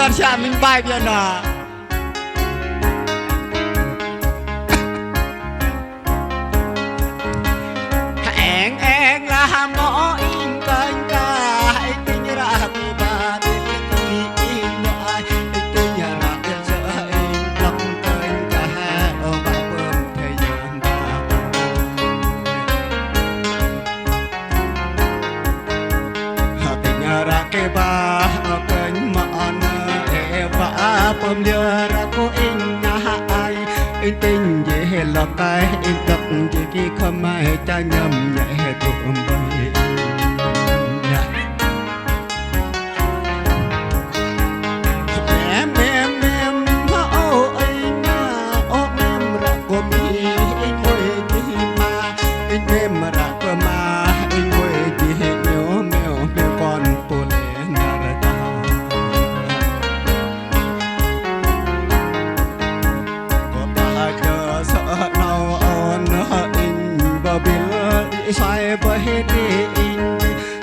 Dar siya mình bài bây giờ Hẹn là ngõ in canh ca hãy tình ra vì bà đến cái in nhại tình nhà ra đến giờ in lòng canh ca ở bà bơm thời gian bà tình nhà ra cái bà ở canh mà nè bà bơm đưa ra cô in nhà ai in tình dễ là cái in tập chỉ khi không ai cha nhầm nhẹ tụm bay em ô anh ô em ra cô mi anh ngồi đi mà anh em ra cô mà anh ngồi đi nhớ mèo mèo con bồ lê nà ra có ba giờ sợ nào on in bao bì xoay với đi in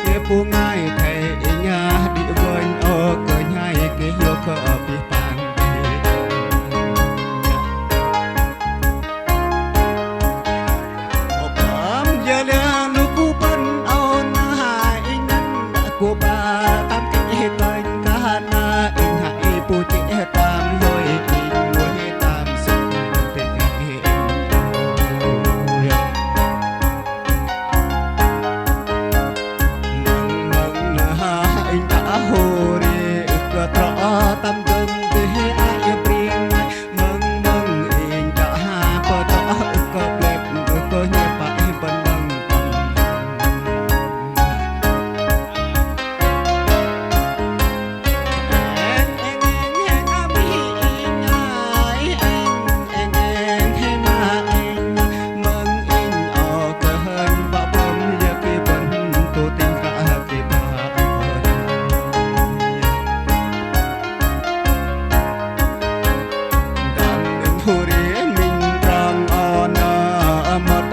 để bu ngay thầy nhà đi với ô cơ nhai cái hiệu cơ bị bàn ô bấm giờ là lúc cu bận on hai nhân của bà tam cái tên cả na in hai bu chỉ tam lôi in ngồi tam sung tình anh đã hồ đi cơ trọ tâm gần để ai priêng mừng mừng anh đã có trọ cơ đẹp cơ nhẹ phải bận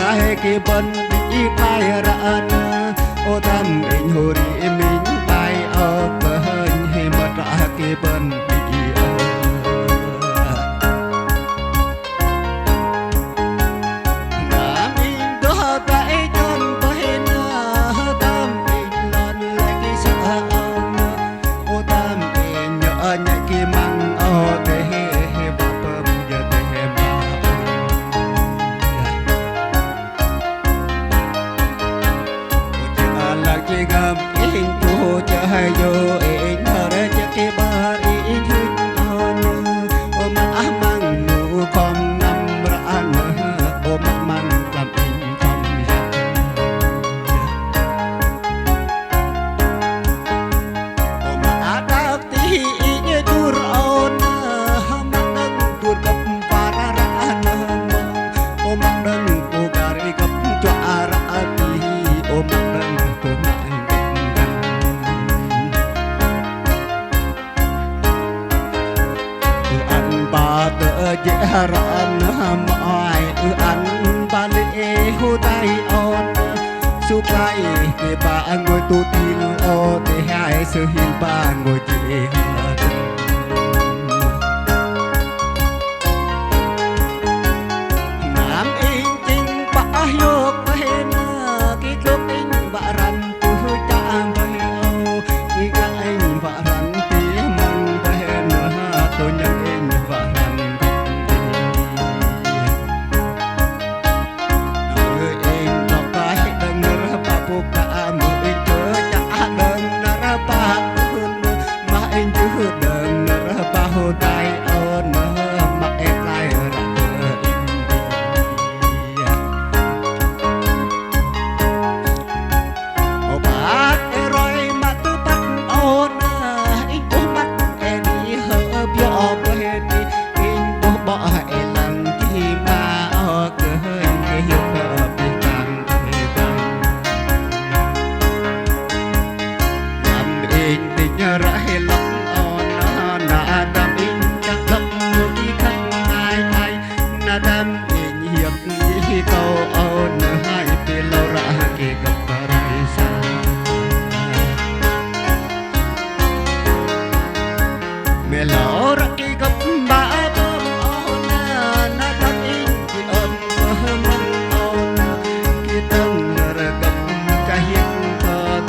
đằng cái bận đi bay ra ô tâm mình hồ đi mình bay ở bờ hay mà ra cái bận đi mà mình đó tại chân bay na tâm mình lon lại cái sợ ô tâm mình nhớ nhạy cái măng ô thế chỉ gặp in tu chơi vô in thở để cho cái ba in hít on ôm mang nụ con năm ra ôm mang làm in con ôm ada tí như tu rôn mang đằng tu cặp para ra ôm mang đằng tu cari cặp cho ara tí ôm mang đằng tu bà tớ dễ rãn mọi ăn bà lệ hô tay on su tay để bà ngồi tu tin ô để hai sự hiền bà ngồi chị nam in chính bà yok bên cái lúc in bà răn tu cha bên ô cái anh bà răn tí mong bên tôi nhận in bà buka mui cho cha đơn ra ba ma anh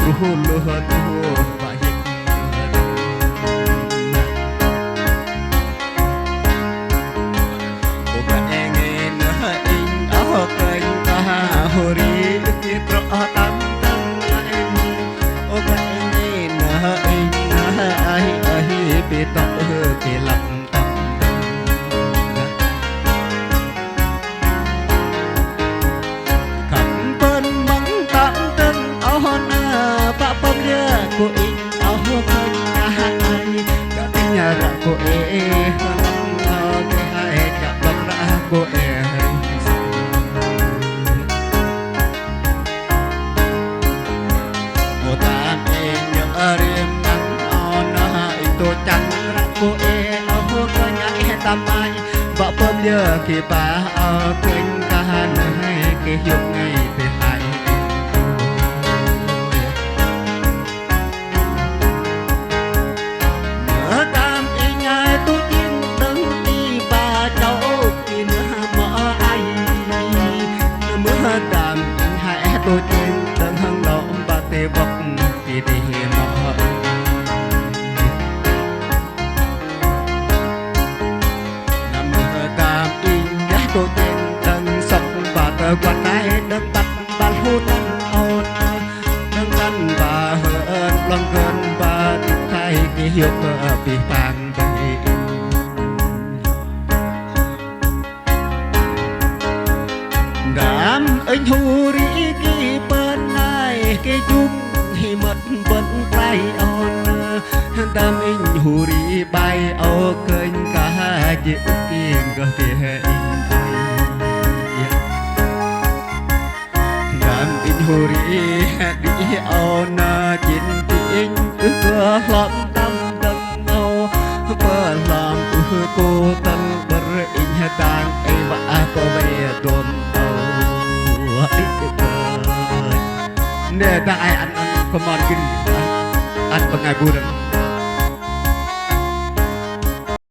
ruh luh tuh baik Oga engin ing keng kahuri kitro tam tam ini Oga engin ing ahi pitok kilap cô in áo khơi ai cả tiếng nhà ra cô cái hai cả bấm ra cô một ta nhớ riêng nắng on itu chẳng ra cô áo khơi nhảy tam ai vợ bấm nhớ khi bà kênh ca này cái hiệu ngày về hai tôi tin tận hăng lộn bà tê bọc kỳ đi mò nằm cam in giá tôi tin tận sọc bà tờ quan này đơn tắt bà hút ôn đơn căn bà hờn lòng gần bà thay kỳ hiệu cờ bị phàng bầy đám anh hù rí cái chung thì mất vẫn tay on đam in hù rí bay ở kênh cả dễ kiên cơ thể đam in hù rí đi on chín tiếng cứ lắm tâm tâm ngâu bờ làm cô tân bờ in tang ai vạ có về đồn nè ta ai ăn come on gini ăn pengaburan